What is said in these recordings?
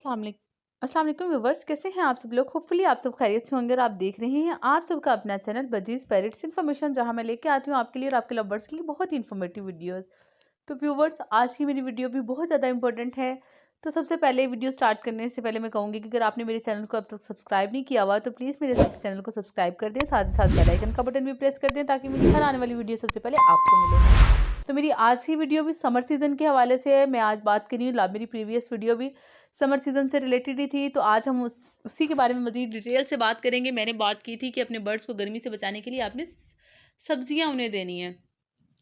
अस्सलाम वालेकुम व्यूवर्स, कैसे हैं आप सब लोग। होपफुली आप सब खैरियत से होंगे और आप देख रहे हैं आप सबका अपना चैनल बजीज पैरेट्स इन्फॉर्मेशन, जहां मैं लेके आती हूँ आपके लिए और आपके लवर्स के लिए बहुत ही इन्फॉर्मेटिव वीडियोस। तो व्यूवर्स, आज की मेरी वीडियो भी बहुत ज़्यादा इंपॉर्टेंट है। तो सबसे पहले वीडियो स्टार्ट करने से पहले मैं कहूँगी कि अगर आपने मेरे चैनल को अब तक सब्सक्राइब नहीं किया हुआ तो प्लीज़ मेरे चैनल को सब्सक्राइब कर दें, साथ ही साथ बेल आइकन का बटन भी प्रेस कर दें ताकि मेरी हर आने वाली वीडियो सबसे पहले आपको मिले। तो मेरी आज की वीडियो भी समर सीज़न के हवाले से है। मैं आज बात कर रही हूँ, मेरी प्रीवियस वीडियो भी समर सीज़न से रिलेटेड ही थी, तो आज हम उसी के बारे में मज़ीद डिटेल से बात करेंगे। मैंने बात की थी कि अपने बर्ड्स को गर्मी से बचाने के लिए आपने सब्जियां उन्हें देनी है।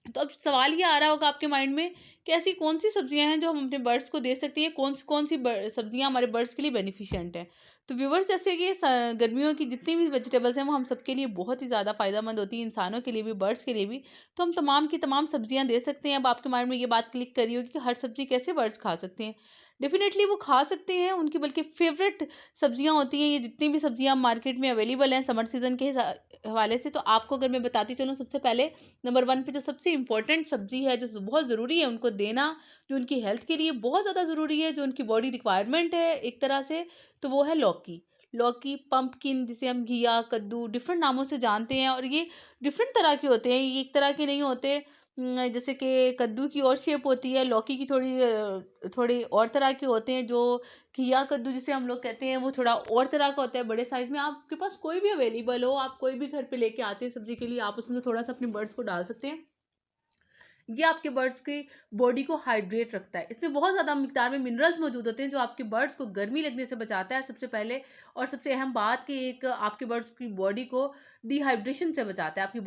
तो अब सवाल ये आ रहा होगा आपके माइंड में कि ऐसी कौन सी सब्जियां हैं जो हम अपने बर्ड्स को दे सकते हैं, कौन सी सब्जियां हमारे बर्ड्स के लिए बेनिफिशिएंट हैं। तो व्यूवर्स, जैसे कि गर्मियों की जितनी भी वेजिटेबल्स हैं वो हम सबके लिए बहुत ही ज़्यादा फ़ायदेमंद होती हैं, इंसानों के लिए भी बर्ड्स के लिए भी। तो हम तमाम की तमाम सब्जियां दे सकते हैं। अब आपके माइंड में ये बात क्लिक करी होगी कि हर सब्जी कैसे बर्ड्स खा सकते हैं। डेफिनेटली वो खा सकते हैं, उनकी बल्कि फेवरेट सब्जियां होती हैं ये जितनी भी सब्जियां मार्केट में अवेलेबल हैं समर सीज़न के हवाले से। तो आपको अगर मैं बताती चलूँ, सबसे पहले नंबर 1 पे जो सबसे इम्पोर्टेंट सब्ज़ी है, जो बहुत ज़रूरी है उनको देना, जो उनकी हेल्थ के लिए बहुत ज़्यादा ज़रूरी है, जो उनकी बॉडी रिक्वायरमेंट है एक तरह से, तो वो है लौकी। लौकी, पंपकिन, जिसे हम घिया, कद्दू डिफरेंट नामों से जानते हैं, और ये डिफरेंट तरह के होते हैं, ये एक तरह के नहीं होते। जैसे कि कद्दू की और शेप होती है, लौकी की थोड़ी और तरह के होते हैं। जो घिया कद्दू जिसे हम लोग कहते हैं वो थोड़ा और तरह का होता है, बड़े साइज़ में। आपके पास कोई भी अवेलेबल हो, आप कोई भी घर पे लेके आते हैं सब्जी के लिए, आप उसमें से थोड़ा सा अपने बर्ड्स को डाल सकते हैं। ये आपके बर्ड्स की बॉडी को हाइड्रेट रखता है। इसमें बहुत ज़्यादा मिकदार में मिनरल्स मौजूद होते हैं जो आपके बर्ड्स को गर्मी लगने से बचाता है सबसे पहले। और सबसे अहम बात कि एक आपके बर्ड्स की बॉडी को डिहाइड्रेशन से बचाता है, आपके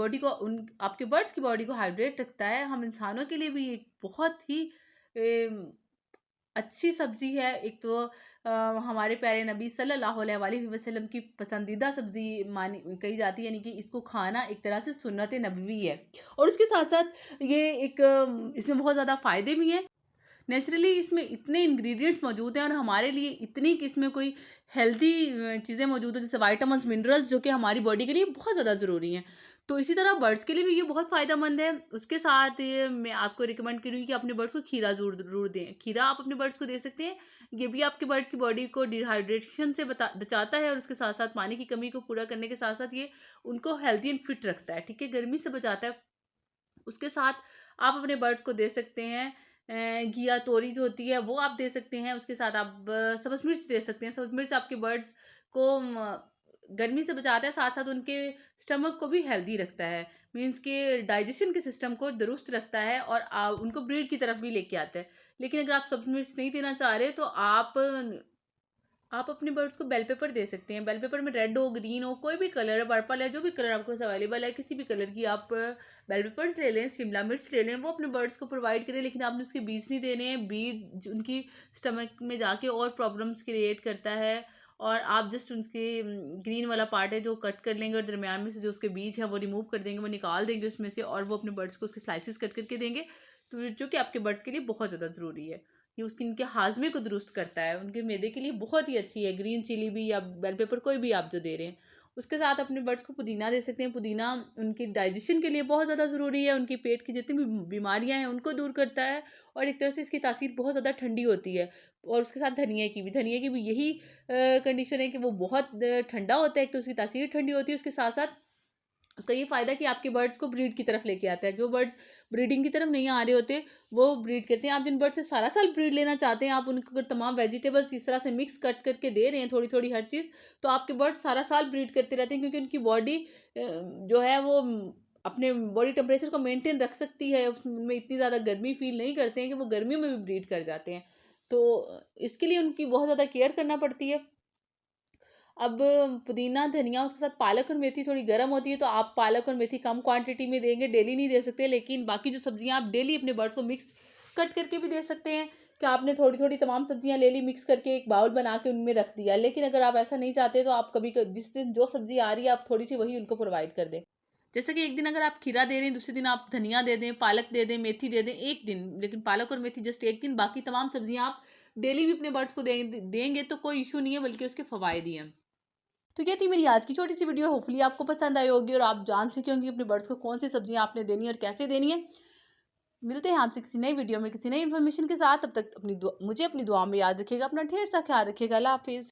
बर्ड्स की बॉडी को हाइड्रेट रखता है। हम इंसानों के लिए भी एक बहुत ही अच्छी सब्ज़ी है। एक तो हमारे प्यारे नबी सल्लल्लाहु अलैहि वसल्लम की पसंदीदा सब्ज़ी मानी कही जाती है, यानी कि इसको खाना एक तरह से सुन्नत नबवी है। और उसके साथ-साथ ये एक इसमें बहुत ज़्यादा फ़ायदे भी हैं। नेचुरली इसमें इतने इंग्रेडिएंट्स मौजूद हैं और हमारे लिए इतनी कि इसमें कोई हेल्दी चीज़ें मौजूद हैं, जैसे विटामिन्स, मिनरल्स, जो कि हमारी बॉडी के लिए बहुत ज़्यादा ज़रूरी हैं। तो इसी तरह बर्ड्स के लिए भी ये बहुत फ़ायदेमंद है। उसके साथ ये मैं आपको रिकमेंड करूँगी कि अपने बर्ड्स को खीरा ज़रूर ज़रूर दें। खीरा आप अपने बर्ड्स को दे सकते हैं। ये भी आपके बर्ड्स की बॉडी को डिहाइड्रेशन से बचाता है, और उसके साथ साथ पानी की कमी को पूरा करने के साथ साथ ये उनको हेल्दी एंड फिट रखता है, ठीक है, गर्मी से बचाता है। उसके साथ आप अपने बर्ड्स को दे सकते हैं घिया तोरी जो होती है वो आप दे सकते हैं। उसके साथ आप सब्ज़ मिर्च दे सकते हैं। सब्ज़ मिर्च आपके बर्ड्स को गर्मी से बचाता है, साथ साथ उनके स्टमक को भी हेल्दी रखता है, मीन्स के डाइजेशन के सिस्टम को दुरुस्त रखता है, और उनको ब्रीड की तरफ भी लेके आता है। लेकिन अगर आप सब्ज़ मिर्च नहीं देना चाह रहे तो आप अपने बर्ड्स को बेल पेपर दे सकते हैं। बेल पेपर में रेड हो, ग्रीन हो, कोई भी कलर है, पर्पल है, जो भी कलर आपके पास अवेलेबल है, किसी भी कलर की आप बेल पेपर्स ले लें, शिमला मिर्च ले लें, वो अपने बर्ड्स को प्रोवाइड करें। लेकिन आपने उसके बीज नहीं देने हैं। बीज उनकी स्टमक में जाके और प्रॉब्लम्स क्रिएट करता है, और आप जस्ट उनके ग्रीन वाला पार्ट है जो कट कर लेंगे, और दरमियान में से जो उसके बीज हैं वो रिमूव कर देंगे, वो निकाल देंगे उसमें से, और वो अपने बर्ड्स को उसके स्लाइसिस कट करके देंगे। तो जो कि आपके बर्ड्स के लिए बहुत ज़्यादा ज़रूरी है। ये उसकी इनके हाजमे को दुरुस्त करता है, उनके मैदे के लिए बहुत ही अच्छी है। ग्रीन चिली भी या बेल पेपर कोई भी आप जो दे रहे हैं। उसके साथ अपने बर्ड्स को पुदीना दे सकते हैं। पुदीना उनकी डाइजेशन के लिए बहुत ज़्यादा ज़रूरी है, उनके पेट की जितनी भी बीमारियां हैं उनको दूर करता है, और एक तरह से इसकी तासीर बहुत ज़्यादा ठंडी होती है। और उसके साथ धनिया की भी यही कंडीशन है कि वो बहुत ठंडा होता है। एक तो उसकी तासीर ठंडी होती है, उसके साथ साथ उसका ये फ़ायदा कि आपके बर्ड्स को ब्रीड की तरफ लेके आता है। जो बर्ड्स ब्रीडिंग की तरफ नहीं आ रहे होते वो ब्रीड करते हैं। आप जिन बर्ड से सारा साल ब्रीड लेना चाहते हैं, आप उनको अगर तमाम वेजिटेबल्स इस तरह से मिक्स कट करके दे रहे हैं, थोड़ी थोड़ी हर चीज़, तो आपके बर्ड्स सारा साल ब्रीड करते रहते हैं, क्योंकि उनकी बॉडी जो है वो अपने बॉडी टेम्परेचर को मेंटेन रख सकती है। उसमें इतनी ज़्यादा गर्मी फील नहीं करते हैं कि वो गर्मियों में भी ब्रीड कर जाते हैं। तो इसके लिए उनकी बहुत ज़्यादा केयर करना पड़ती है। अब पुदीना, धनिया, उसके साथ पालक और मेथी थोड़ी गर्म होती है, तो आप पालक और मेथी कम क्वांटिटी में देंगे, डेली नहीं दे सकते। लेकिन बाकी जो सब्जियां आप डेली अपने बर्ड्स को मिक्स कट करके भी दे सकते हैं, कि आपने थोड़ी थोड़ी तमाम सब्जियां ले ली, मिक्स करके एक बाउल बना के उनमें रख दिया। लेकिन अगर आप ऐसा नहीं चाहते तो आप जिस दिन जो सब्जी आ रही है आप थोड़ी सी वही उनको प्रोवाइड कर दें। जैसे कि एक दिन अगर आप खीरा दे रहे हैं, दूसरे दिन आप धनिया दे दें, पालक दे दें, मेथी दे दें, एक दिन। लेकिन पालक और मेथी जस्ट एक दिन, बाकी तमाम सब्जियां आप डेली भी अपने बर्ड्स को देंगे तो कोई इशू नहीं है, बल्कि उसके फ़वायद ही हैं। तो ये थी मेरी आज की छोटी सी वीडियो। होपफुली आपको पसंद आई होगी और आप जान चुके होंगे अपने बर्ड्स को कौन सी सब्जियां आपने देनी है और कैसे देनी है। मिलते हैं आपसे किसी नई वीडियो में किसी नई इन्फॉर्मेशन के साथ। तब तक मुझे अपनी दुआ में याद रखिएगा। अपना ढेर सा ख्याल रखिएगा। अल्लाह हाफिज़।